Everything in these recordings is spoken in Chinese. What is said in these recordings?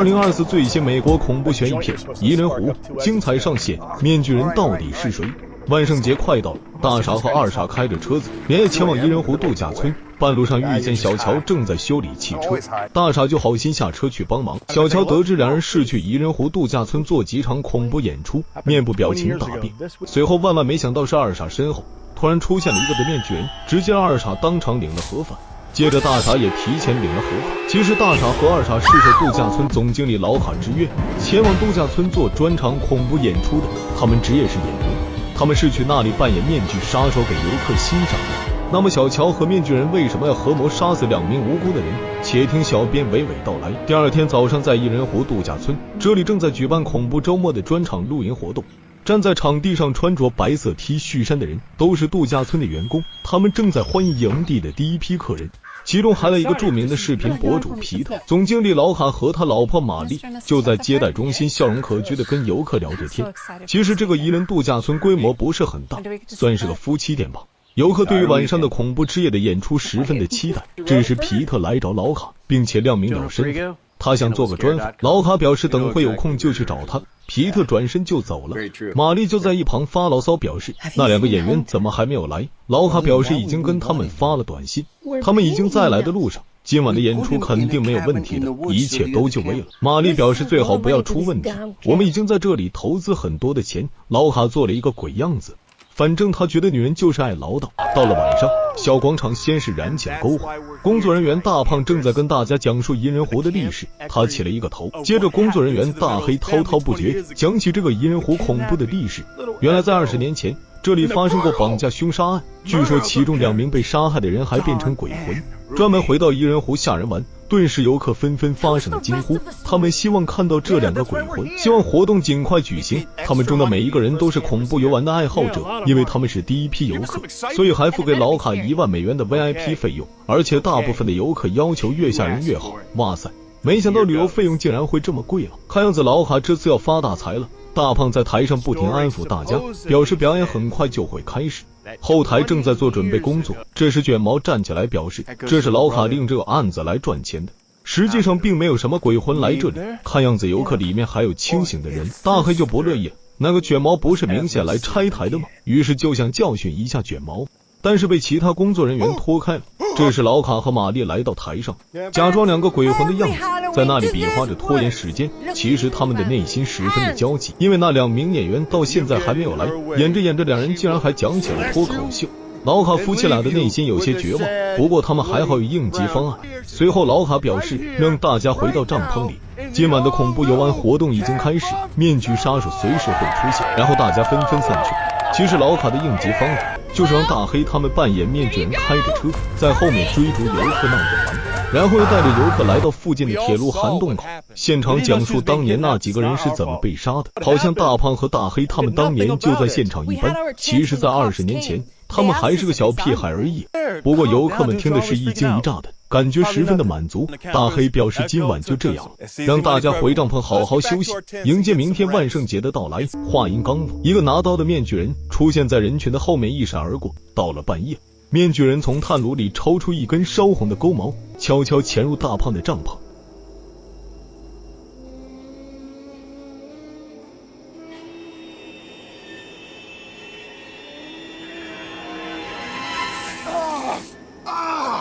2024最新美国恐怖悬疑片《伊人湖》精彩上线，面具人到底是谁？万圣节快到了，大傻和二傻开着车子连夜前往伊人湖度假村，半路上遇见小乔正在修理汽车，大傻就好心下车去帮忙。小乔得知两人是去伊人湖度假村做几场恐怖演出，面部表情大变。随后万万没想到是二傻身后突然出现了一个的面具人，直接让二傻当场领了盒饭。接着大傻也提前领了盒饭。其实大傻和二傻是受度假村总经理老卡之约，前往度假村做专场恐怖演出的。他们职业是演员，他们是去那里扮演面具杀手给游客欣赏的。那么小乔和面具人为什么要合谋杀死2名无辜的人？且听小编娓娓道来。第二天早上，在伊人湖度假村，这里正在举办恐怖周末的专场露营活动。站在场地上穿着白色 T 恤衫的人都是度假村的员工，他们正在欢迎营地的第一批客人，其中还有一个著名的视频博主皮特。总经理老卡和他老婆玛丽就在接待中心笑容可掬的跟游客聊着天。其实这个宜人度假村规模不是很大，算是个夫妻店吧。游客对于晚上的恐怖之夜的演出十分的期待。这时皮特来找老卡，并且亮明了身份，他想做个专访。老卡表示等会有空就去找他。皮特转身就走了，玛丽就在一旁发牢骚，表示那2个演员怎么还没有来。老卡表示已经跟他们发了短信，他们已经在来的路上，今晚的演出肯定没有问题的，一切都就位了。玛丽表示最好不要出问题，我们已经在这里投资很多的钱。老卡做了一个鬼样子，反正他觉得女人就是爱唠叨。到了晚上，小广场先是燃起了篝火，工作人员大胖正在跟大家讲述伊人湖的历史，他起了一个头。接着工作人员大黑滔滔不绝讲起这个伊人湖恐怖的历史。原来在20年前，这里发生过绑架凶杀案，据说其中2名被杀害的人还变成鬼魂，专门回到伊人湖吓人玩。顿时游客纷纷发生了惊呼，他们希望看到这2个鬼魂，希望活动尽快举行。他们中的每一个人都是恐怖游玩的爱好者，因为他们是第一批游客，所以还付给老卡1万美元的 VIP 费用，而且大部分的游客要求越吓人越好。哇塞，没想到旅游费用竟然会这么贵了，看样子老卡这次要发大财了。大胖在台上不停安抚大家，表示表演很快就会开始。后台正在做准备工作，这时卷毛站起来表示这是老卡利用这个案子来赚钱的，实际上并没有什么鬼魂来这里，看样子游客里面还有清醒的人。大黑就不乐意了，那个卷毛不是明显来拆台的吗？于是就想教训一下卷毛，但是被其他工作人员拖开了。这时老卡和玛丽来到台上，假装2个鬼魂的样子，在那里比划着拖延时间。其实他们的内心十分的焦急，因为那2名演员到现在还没有来。演着演着，2人竟然还讲起了脱口秀。老卡夫妻俩的内心有些绝望，不过他们还好有应急方案。随后老卡表示让大家回到帐篷里，今晚的恐怖游玩活动已经开始，面具杀手随时会出现。然后大家纷纷散去。其实老卡的应急方法就是让大黑他们扮演面具人，开着车在后面追逐游客闹着玩，然后又带着游客来到附近的铁路涵洞口，现场讲述当年那几个人是怎么被杀的，好像大胖和大黑他们当年就在现场一般。其实在20年前他们还是个小屁孩而已。不过游客们听的是一惊一乍的，感觉十分的满足。大黑表示今晚就这样了，让大家回帐篷好好休息，迎接明天万圣节的到来。话音刚落，一个拿刀的面具人出现在人群的后面，一闪而过。到了半夜，面具人从炭炉里抽出一根烧红的钩矛，悄悄潜入大胖的帐篷。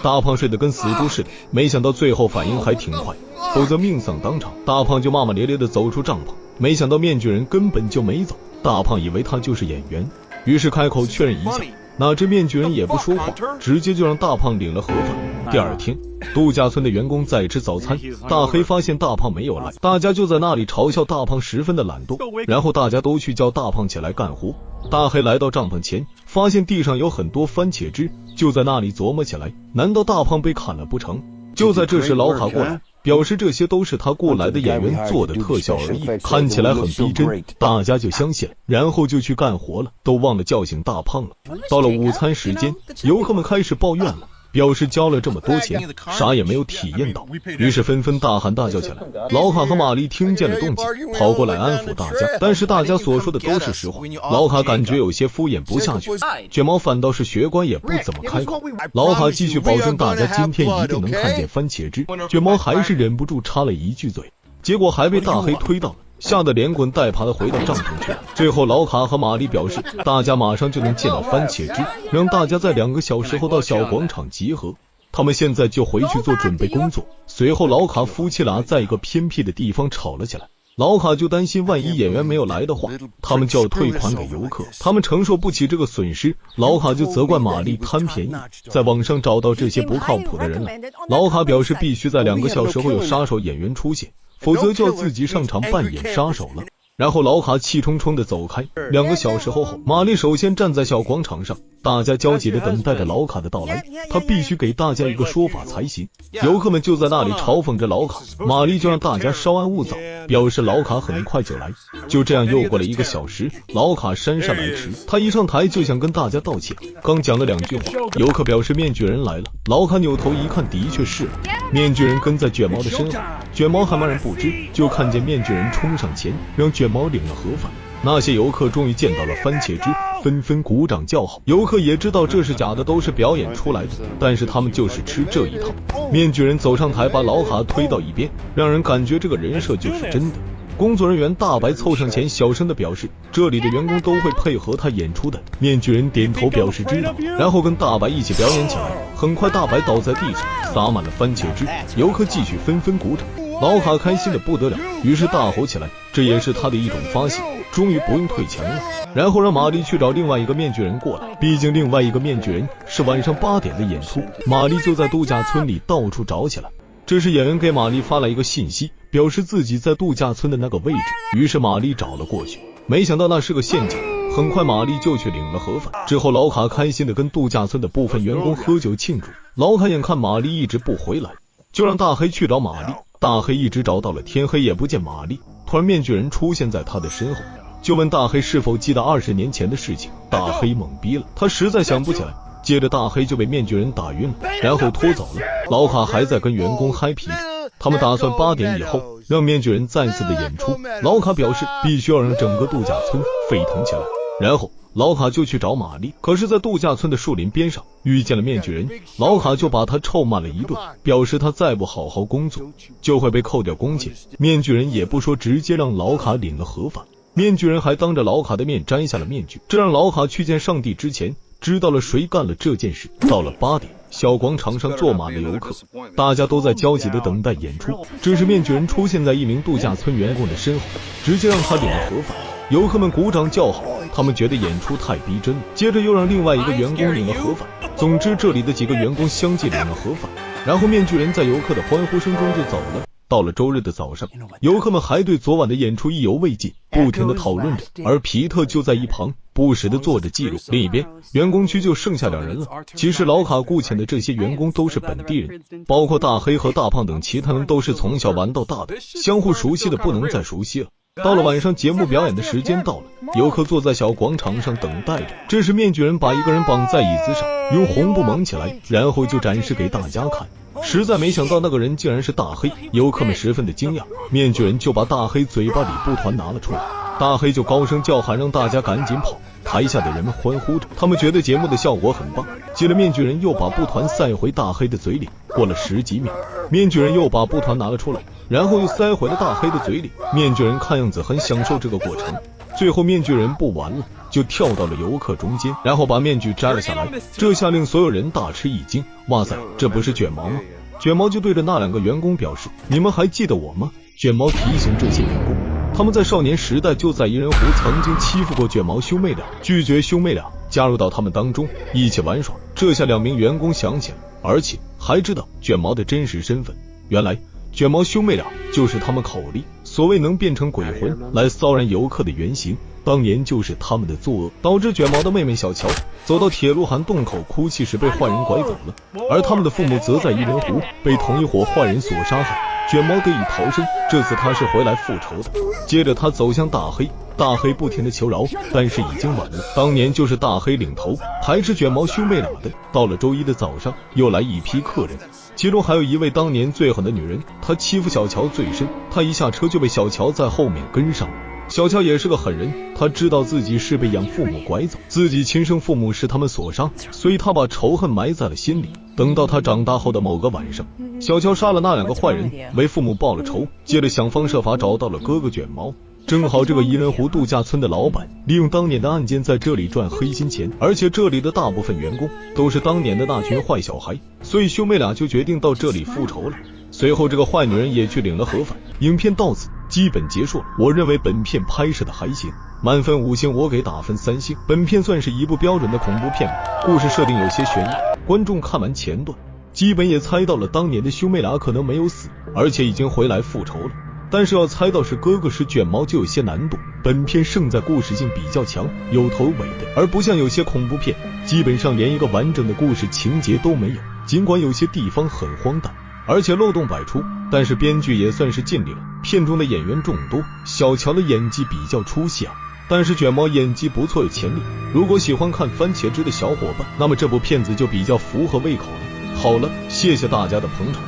大胖睡得跟死猪似的，没想到最后反应还挺快，否则命丧当场。大胖就骂骂咧咧地走出帐篷，没想到面具人根本就没走。大胖以为他就是演员，于是开口确认一下，哪知面具人也不说话，直接就让大胖领了盒饭。第二天，度假村的员工在吃早餐，大黑发现大胖没有来，大家就在那里嘲笑大胖十分的懒惰，然后大家都去叫大胖起来干活。大黑来到帐篷前，发现地上有很多番茄汁，就在那里琢磨起来，难道大胖被砍了不成？就在这时老卡过来，表示这些都是他雇来的演员做的特效而已，看起来很逼真，大家就相信了，然后就去干活了，都忘了叫醒大胖了。到了午餐时间，游客们开始抱怨了，表示交了这么多钱，啥也没有体验到，于是纷纷大喊大叫起来。老卡和玛丽听见了动静，跑过来安抚大家，但是大家所说的都是实话。老卡感觉有些敷衍不下去，卷毛反倒是学乖，也不怎么开口。老卡继续保证大家今天一定能看见番茄汁，卷毛还是忍不住插了一句嘴。结果还被大黑推到了，吓得连滚带爬的回到帐篷去了。最后老卡和玛丽表示，大家马上就能见到番茄汁，让大家在2个小时后到小广场集合。他们现在就回去做准备工作。随后老卡夫妻俩在一个偏僻的地方吵了起来。老卡就担心万一演员没有来的话，他们就要退款给游客，他们承受不起这个损失。老卡就责怪玛丽贪便宜，在网上找到这些不靠谱的人来。老卡表示必须在2个小时后有杀手演员出现，否则就要自己上场扮演杀手了。然后老卡气冲冲地走开。2个小时后，玛丽首先站在小广场上，大家焦急地等待着老卡的到来，他必须给大家一个说法才行。游客们就在那里嘲讽着老卡，玛丽就让大家稍安勿躁，表示老卡很快就来。就这样又过了1个小时，老卡姗姗来迟，他一上台就想跟大家道歉，刚讲了2句话，游客表示面具人来了。老卡扭头一看，的确是面具人跟在卷毛的身后，卷毛还茫然不知，就看见面具人冲上前让卷毛领了盒饭。那些游客终于见到了番茄汁，纷纷鼓掌叫好。游客也知道这是假的，都是表演出来的，但是他们就是吃这一套。面具人走上台，把老卡推到一边，让人感觉这个人设就是真的。工作人员大白凑上前小声地表示，这里的员工都会配合他演出的。面具人点头表示知道，然后跟大白一起表演起来。很快大白倒在地上，洒满了番茄汁，游客继续纷纷鼓掌。老卡开心的不得了，于是大吼起来，这也是他的一种发泄，终于不用退钱了。然后让玛丽去找另外一个面具人过来，毕竟另外一个面具人是晚上8点的演出。玛丽就在度假村里到处找起来。这时演员给玛丽发来一个信息，表示自己在度假村的那个位置，于是玛丽找了过去，没想到那是个陷阱。很快玛丽就去领了盒饭，之后老卡开心的跟度假村的部分员工喝酒庆祝。老卡眼看玛丽一直不回来，就让大黑去找玛丽。大黑一直找到了天黑也不见玛丽，突然面具人出现在他的身后，就问大黑是否记得20年前的事情。大黑懵逼了，他实在想不起来。接着大黑就被面具人打晕了，然后拖走了。老卡还在跟员工嗨皮，他们打算8点以后让面具人再次的演出。老卡表示必须要让整个度假村沸腾起来。然后老卡就去找玛丽，可是在度假村的树林边上遇见了面具人，老卡就把他臭骂了一顿，表示他再不好好工作就会被扣掉工钱。面具人也不说，直接让老卡领了盒饭。面具人还当着老卡的面摘下了面具，这让老卡去见上帝之前知道了谁干了这件事。到了8点，小广场上坐满了游客，大家都在焦急地等待演出。这时面具人出现在一名度假村员工的身后，直接让他领了盒饭。游客们鼓掌叫好，他们觉得演出太逼真了。接着又让另外一个员工领了盒饭。总之这里的几个员工相继领了盒饭，然后面具人在游客的欢呼声中就走了。到了周日的早上，游客们还对昨晚的演出意犹未尽，不停地讨论着，而皮特就在一旁不时地做着记录。另一边员工区就剩下2人了。其实老卡雇请的这些员工都是本地人，包括大黑和大胖等其他人都是从小玩到大的，相互熟悉的不能再熟悉了。到了晚上，节目表演的时间到了，游客坐在小广场上等待着。这时面具人把一个人绑在椅子上，用红布蒙起来，然后就展示给大家看。实在没想到那个人竟然是大黑，游客们十分的惊讶。面具人就把大黑嘴巴里布团拿了出来，大黑就高声叫喊让大家赶紧跑。台下的人们欢呼着，他们觉得节目的效果很棒。接着面具人又把布团塞回大黑的嘴里，过了10几秒，面具人又把布团拿了出来，然后又塞回了大黑的嘴里。面具人看样子很享受这个过程。最后面具人不玩了，就跳到了游客中间，然后把面具摘了下来。这下令所有人大吃一惊，哇塞，这不是卷毛吗？卷毛就对着那2个员工表示，你们还记得我吗？卷毛提醒这些员工，他们在少年时代就在伊人湖曾经欺负过卷毛兄妹俩，拒绝兄妹俩加入到他们当中一起玩耍。这下2名员工想起来，而且还知道卷毛的真实身份。原来卷毛兄妹俩就是他们口里所谓能变成鬼魂来骚扰游客的原型，当年就是他们的作恶，导致卷毛的妹妹小乔走到铁路涵洞口哭泣时被坏人拐走了，而他们的父母则在伊人湖被同一伙坏人所杀害。卷毛得以逃生，这次他是回来复仇的。接着他走向大黑，大黑不停地求饶，但是已经晚了。当年就是大黑领头排斥卷毛兄妹俩的。到了周一的早上，又来一批客人，其中还有一位当年最狠的女人，她欺负小乔最深，她一下车就被小乔在后面跟上。小乔也是个狠人，他知道自己是被养父母拐走，自己亲生父母是他们所杀，所以他把仇恨埋在了心里。等到他长大后的某个晚上，小乔杀了那2个坏人，为父母报了仇，接着想方设法找到了哥哥卷毛。正好这个伊人湖度假村的老板利用当年的案件在这里赚黑心钱，而且这里的大部分员工都是当年的那群坏小孩，所以兄妹俩就决定到这里复仇了。随后这个坏女人也去领了盒饭。影片到此基本结束了，我认为本片拍摄的还行，满分5星我给打分3星。本片算是一部标准的恐怖片，故事设定有些悬疑，观众看完前段基本也猜到了当年的兄妹俩可能没有死，而且已经回来复仇了，但是要猜到是哥哥是卷毛就有些难度。本片胜在故事性比较强，有头尾的，而不像有些恐怖片基本上连一个完整的故事情节都没有。尽管有些地方很荒诞，而且漏洞百出，但是编剧也算是尽力了。片中的演员众多，小乔的演技比较出戏但是卷毛演技不错，有潜力。如果喜欢看番茄汁的小伙伴，那么这部片子就比较符合胃口了。好了，谢谢大家的捧场。